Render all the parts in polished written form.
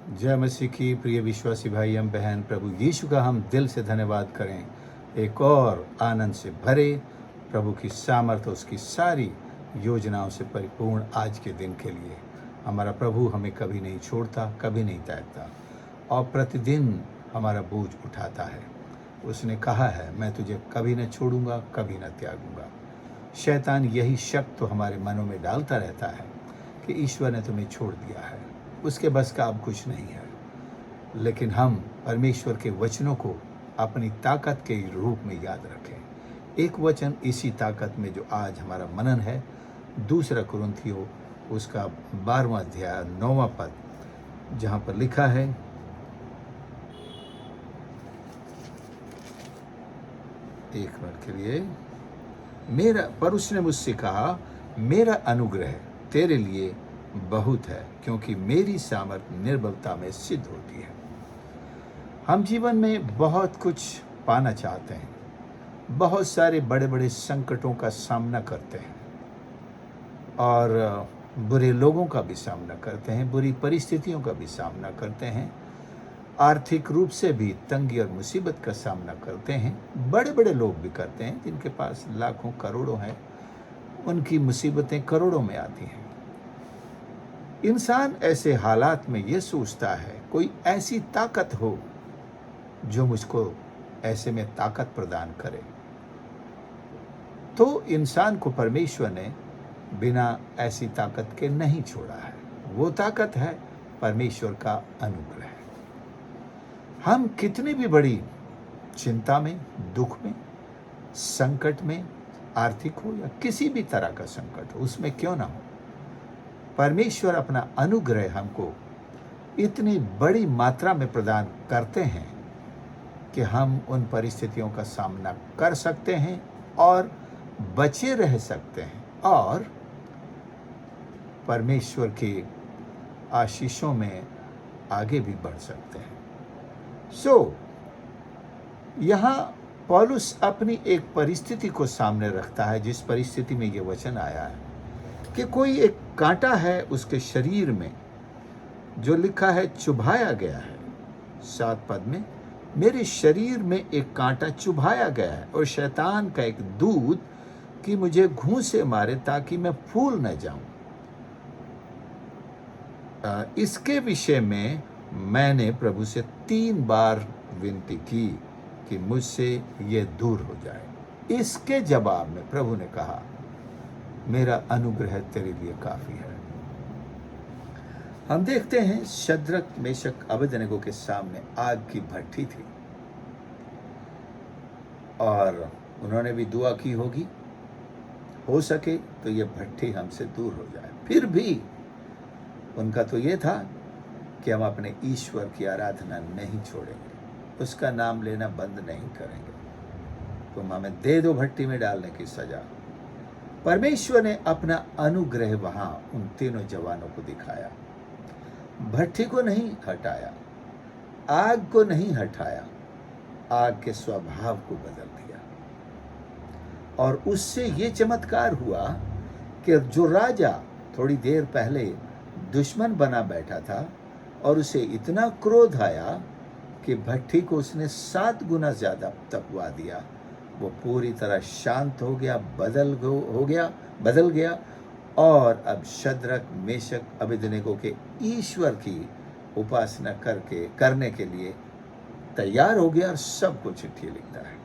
जय मसीह की प्रिय विश्वासी भाई एवं बहन, प्रभु यीशु का हम दिल से धन्यवाद करें एक और आनंद से भरे, प्रभु की सामर्थ्य उसकी सारी योजनाओं से परिपूर्ण आज के दिन के लिए। हमारा प्रभु हमें कभी नहीं छोड़ता, कभी नहीं त्यागता और प्रतिदिन हमारा बोझ उठाता है। उसने कहा है, मैं तुझे कभी न छोड़ूंगा, कभी न त्यागूंगा। शैतान यही शक तो हमारे मनों में डालता रहता है कि ईश्वर ने तुम्हें छोड़ दिया है, उसके बस का अब कुछ नहीं है। लेकिन हम परमेश्वर के वचनों को अपनी ताकत के रूप में याद रखें। एक वचन इसी ताकत में जो आज हमारा मनन है, 2 कुरिन्थियों उसका 12वां अध्याय 9वां पद, जहाँ पर लिखा है, एक मिनट के लिए, पर उसने मुझसे कहा, मेरा अनुग्रह तेरे लिए बहुत है, क्योंकि मेरी सामर्थ निर्बलता में सिद्ध होती है। हम जीवन में बहुत कुछ पाना चाहते हैं, बहुत सारे बड़े बड़े संकटों का सामना करते हैं और बुरे लोगों का भी सामना करते हैं, बुरी परिस्थितियों का भी सामना करते हैं, आर्थिक रूप से भी तंगी और मुसीबत का सामना करते हैं। बड़े बड़े लोग भी करते हैं, जिनके पास लाखों करोड़ों हैं, उनकी मुसीबतें करोड़ों में आती हैं। इंसान ऐसे हालात में ये सोचता है, कोई ऐसी ताकत हो जो मुझको ऐसे में ताकत प्रदान करे। तो इंसान को परमेश्वर ने बिना ऐसी ताकत के नहीं छोड़ा है। वो ताकत है परमेश्वर का अनुग्रह। हम कितनी भी बड़ी चिंता में, दुख में, संकट में, आर्थिक हो या किसी भी तरह का संकट हो, उसमें क्यों ना हो, परमेश्वर अपना अनुग्रह हमको इतनी बड़ी मात्रा में प्रदान करते हैं कि हम उन परिस्थितियों का सामना कर सकते हैं और बचे रह सकते हैं और परमेश्वर के आशीषों में आगे भी बढ़ सकते हैं। यहाँ पौलुस अपनी एक परिस्थिति को सामने रखता है, जिस परिस्थिति में ये वचन आया है कि कोई एक कांटा है उसके शरीर में, जो लिखा है चुभाया गया है। 7 पद में, मेरे शरीर में एक कांटा चुभाया गया है और शैतान का एक दूत कि मुझे घूंसे मारे ताकि मैं फूल न जाऊं। इसके विषय में मैंने प्रभु से 3 बार विनती की कि मुझसे ये दूर हो जाए। इसके जवाब में प्रभु ने कहा, मेरा अनुग्रह तेरे लिए काफी है। हम देखते हैं शद्रक, मेशक, अबेदनगो के सामने आग की भट्ठी थी और उन्होंने भी दुआ की होगी, हो सके तो ये भट्ठी हमसे दूर हो जाए। फिर भी उनका तो ये था कि हम अपने ईश्वर की आराधना नहीं छोड़ेंगे, उसका नाम लेना बंद नहीं करेंगे। तुम हमें दे दो भट्टी में डालने की सजा। परमेश्वर ने अपना अनुग्रह वहां उन तीनों जवानों को दिखाया। भट्टी को नहीं हटाया, आग को नहीं हटाया, आग के स्वभाव को बदल दिया। और उससे ये चमत्कार हुआ कि जो राजा थोड़ी देर पहले दुश्मन बना बैठा था और उसे इतना क्रोध आया कि भट्ठी को उसने 7 गुना ज्यादा तपवा दिया, वो पूरी तरह शांत हो गया, बदल गया और अब शद्रक, मेशक, अबेदनगो के ईश्वर की उपासना करने के लिए तैयार हो गया और सबको चिट्ठी लिखता है।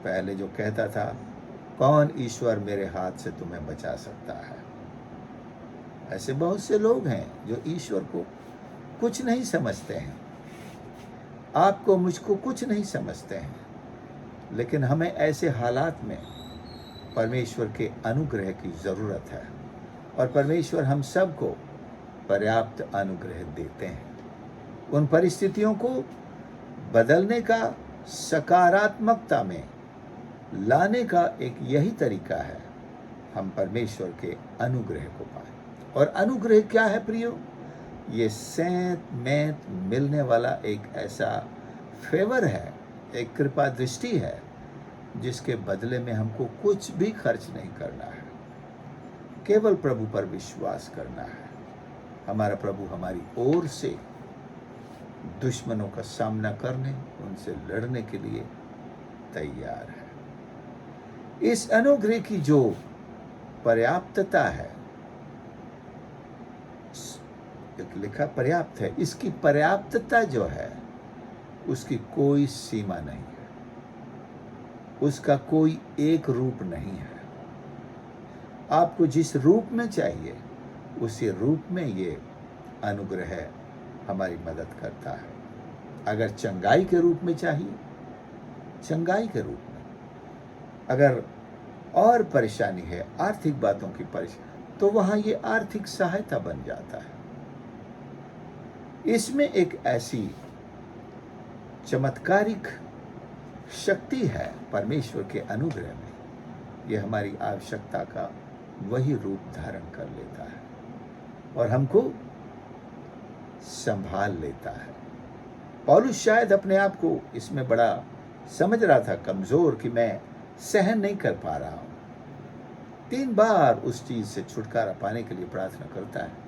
पहले जो कहता था, कौन ईश्वर मेरे हाथ से तुम्हें बचा सकता है, ऐसे बहुत से लोग हैं जो ईश्वर को कुछ नहीं समझते हैं, आपको मुझको कुछ नहीं समझते हैं। लेकिन हमें ऐसे हालात में परमेश्वर के अनुग्रह की ज़रूरत है और परमेश्वर हम सबको पर्याप्त अनुग्रह देते हैं। उन परिस्थितियों को बदलने का, सकारात्मकता में लाने का एक यही तरीका है, हम परमेश्वर के अनुग्रह को पाएं। और अनुग्रह क्या है प्रियो? ये सेंत मैत मिलने वाला एक ऐसा फेवर है, एक कृपा दृष्टि है, जिसके बदले में हमको कुछ भी खर्च नहीं करना है, केवल प्रभु पर विश्वास करना है हमारा प्रभु हमारी ओर से दुश्मनों का सामना करने, उनसे लड़ने के लिए तैयार है। इस अनुग्रह की जो पर्याप्तता है, एक लिखा पर्याप्त है, इसकी पर्याप्तता जो है उसकी कोई सीमा नहीं है, उसका कोई एक रूप नहीं है। आपको जिस रूप में चाहिए उसी रूप में ये अनुग्रह हमारी मदद करता है। अगर चंगाई के रूप में चाहिए, चंगाई के रूप में, अगर और परेशानी है, आर्थिक बातों की परेशानी, तो वहां ये आर्थिक सहायता बन जाता है। इसमें एक ऐसी चमत्कारिक शक्ति है परमेश्वर के अनुग्रह में, ये हमारी आवश्यकता का वही रूप धारण कर लेता है और हमको संभाल लेता है। पौलुस शायद अपने आप को इसमें बड़ा समझ रहा था कमजोर, कि मैं सहन नहीं कर पा रहा हूं। 3 बार उस चीज से छुटकारा पाने के लिए प्रार्थना करता है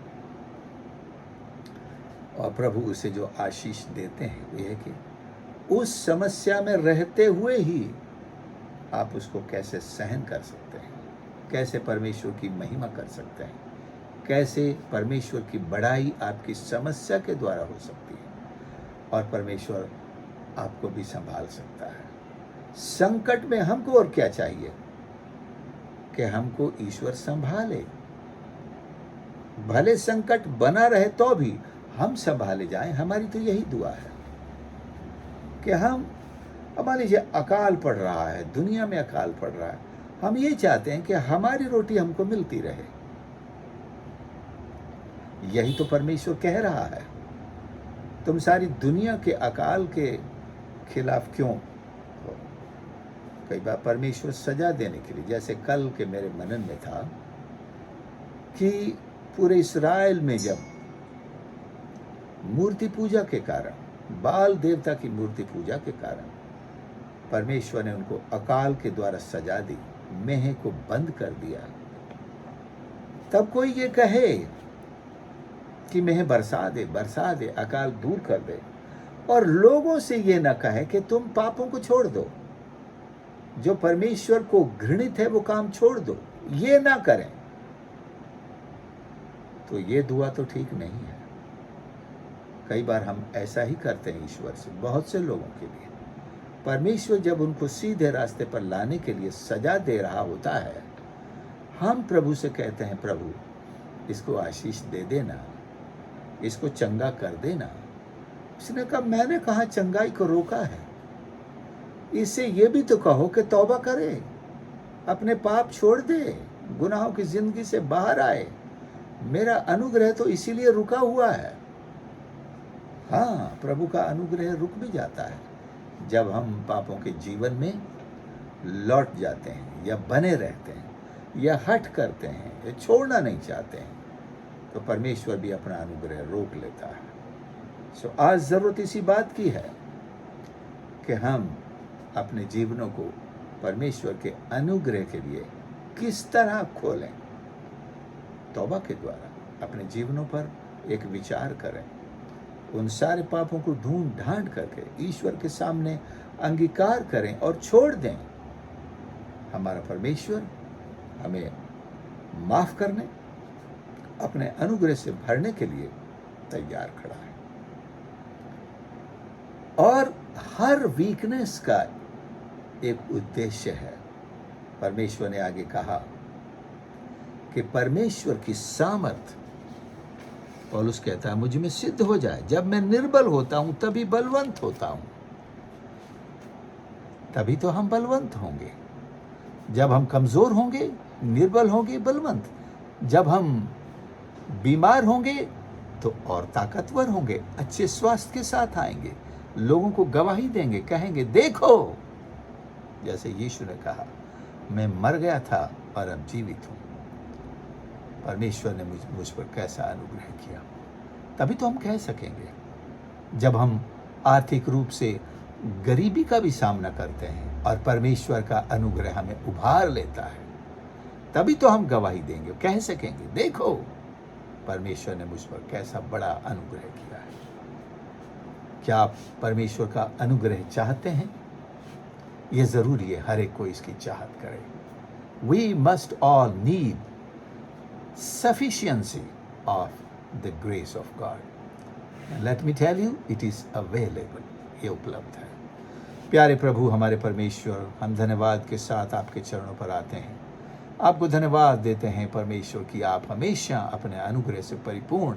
और प्रभु उसे जो आशीष देते हैं वो है कि उस समस्या में रहते हुए ही आप उसको कैसे सहन कर सकते हैं, कैसे परमेश्वर की महिमा कर सकते हैं, कैसे परमेश्वर की बड़ाई आपकी समस्या के द्वारा हो सकती है और परमेश्वर आपको भी संभाल सकता है। संकट में हमको और क्या चाहिए कि हमको ईश्वर संभाले। भले संकट बना रहे तो भी हम संभाले जाएं। हमारी तो यही दुआ है कि हम, मान लीजिए अकाल पड़ रहा है, दुनिया में अकाल पड़ रहा है, हम ये चाहते हैं कि हमारी रोटी हमको मिलती रहे। यही तो परमेश्वर कह रहा है, तुम सारी दुनिया के अकाल के खिलाफ क्यों हो। कई बार परमेश्वर सजा देने के लिए, जैसे कल के मेरे मनन में था कि पूरे इस्राएल में जब मूर्ति पूजा के कारण, बाल देवता की मूर्ति पूजा के कारण परमेश्वर ने उनको अकाल के द्वारा सजा दी, मेह को बंद कर दिया, तब कोई ये कहे कि मेह बरसा दे, अकाल दूर कर दे, और लोगों से ये ना कहे कि तुम पापों को छोड़ दो, जो परमेश्वर को घृणित है वो काम छोड़ दो, ये ना करें, तो ये दुआ तो ठीक नहीं है। कई बार हम ऐसा ही करते हैं ईश्वर से, बहुत से लोगों के लिए। परमेश्वर जब उनको सीधे रास्ते पर लाने के लिए सजा दे रहा होता है, हम प्रभु से कहते हैं, प्रभु इसको आशीष दे देना, इसको चंगा कर देना। उसने कहा, मैंने कहा चंगाई को रोका है, इससे ये भी तो कहो कि तौबा करे, अपने पाप छोड़ दे, गुनाहों की जिंदगी से बाहर आए। मेरा अनुग्रह तो इसीलिए रुका हुआ है। हाँ, प्रभु का अनुग्रह रुक भी जाता है जब हम पापों के जीवन में लौट जाते हैं या बने रहते हैं या हट करते हैं या छोड़ना नहीं चाहते हैं, तो परमेश्वर भी अपना अनुग्रह रोक लेता है। सो आज ज़रूरत इसी बात की है कि हम अपने जीवनों को परमेश्वर के अनुग्रह के लिए किस तरह खोलें। तौबा के द्वारा अपने जीवनों पर एक विचार करें, उन सारे पापों को ढूंढ ढांढ करके ईश्वर के सामने अंगीकार करें और छोड़ दें। हमारा परमेश्वर हमें माफ करने, अपने अनुग्रह से भरने के लिए तैयार खड़ा है। और हर वीकनेस का एक उद्देश्य है। परमेश्वर ने आगे कहा कि परमेश्वर की सामर्थ, पौलुस कहता है, मुझ में सिद्ध हो जाए। जब मैं निर्बल होता हूं तभी बलवंत होता हूं। तभी तो हम बलवंत होंगे। जब हम कमजोर होंगे, निर्बल होंगे, बलवंत। जब हम बीमार होंगे तो और ताकतवर होंगे, अच्छे स्वास्थ्य के साथ आएंगे, लोगों को गवाही देंगे, कहेंगे देखो, जैसे यीशु ने कहा, मैं मर गया था और अब जीवित हूं। परमेश्वर ने मुझ पर कैसा अनुग्रह किया। तभी तो हम कह सकेंगे। जब हम आर्थिक रूप से गरीबी का भी सामना करते हैं और परमेश्वर का अनुग्रह हमें उभार लेता है, तभी तो हम गवाही देंगे, कह सकेंगे देखो परमेश्वर ने मुझ पर कैसा बड़ा अनुग्रह किया है। क्या आप परमेश्वर का अनुग्रह चाहते हैं? ये ज़रूरी है हर एक को इसकी चाहत करे। We must all need sufficiency of the grace of God. And let me tell you, it is available. ये उपलब्ध है। प्यारे प्रभु हमारे परमेश्वर, हम धन्यवाद के साथ आपके चरणों पर आते हैं। आपको धन्यवाद देते हैं परमेश्वर कि आप हमेशा अपने अनुग्रह से परिपूर्ण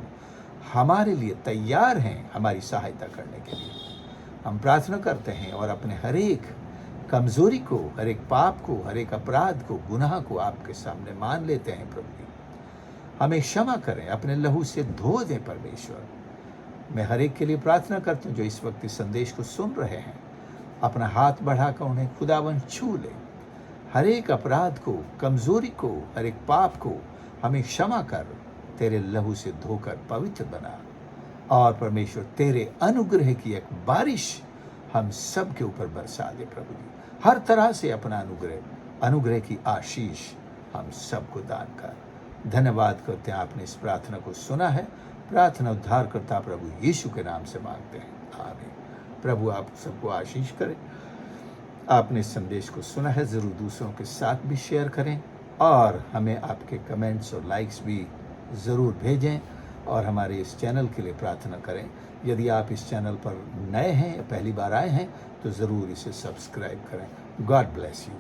हमारे लिए तैयार हैं हमारी सहायता करने के लिए। हम प्रार्थना करते हैं और अपने हर एक कमजोरी को, हर एक पाप को, हर एक अपराध को, गुनाह को आपके सामने मान लेते हैं। प्रभु हमें क्षमा करें, अपने लहू से धो दें परमेश्वर। मैं हर एक के लिए प्रार्थना करता हूँ जो इस वक्त इस संदेश को सुन रहे हैं, अपना हाथ बढ़ाकर उन्हें खुदावन छू ले। हर एक अपराध को, कमजोरी को, हर एक पाप को हमें क्षमा कर तेरे लहू से धोकर पवित्र बना। और परमेश्वर तेरे अनुग्रह की एक बारिश हम सब के ऊपर बरसा दे। प्रभु जी हर तरह से अपना अनुग्रह की आशीष हम सबको दान कर। धन्यवाद करते हैं, आपने इस प्रार्थना को सुना है। प्रार्थना उद्धारकर्ता प्रभु यीशु के नाम से मांगते हैं, आमीन। प्रभु आप सबको आशीष करें। आपने इस संदेश को सुना है, ज़रूर दूसरों के साथ भी शेयर करें और हमें आपके कमेंट्स और लाइक्स भी ज़रूर भेजें और हमारे इस चैनल के लिए प्रार्थना करें। यदि आप इस चैनल पर नए हैं या पहली बार आए हैं तो ज़रूर इसे सब्सक्राइब करें। God bless you.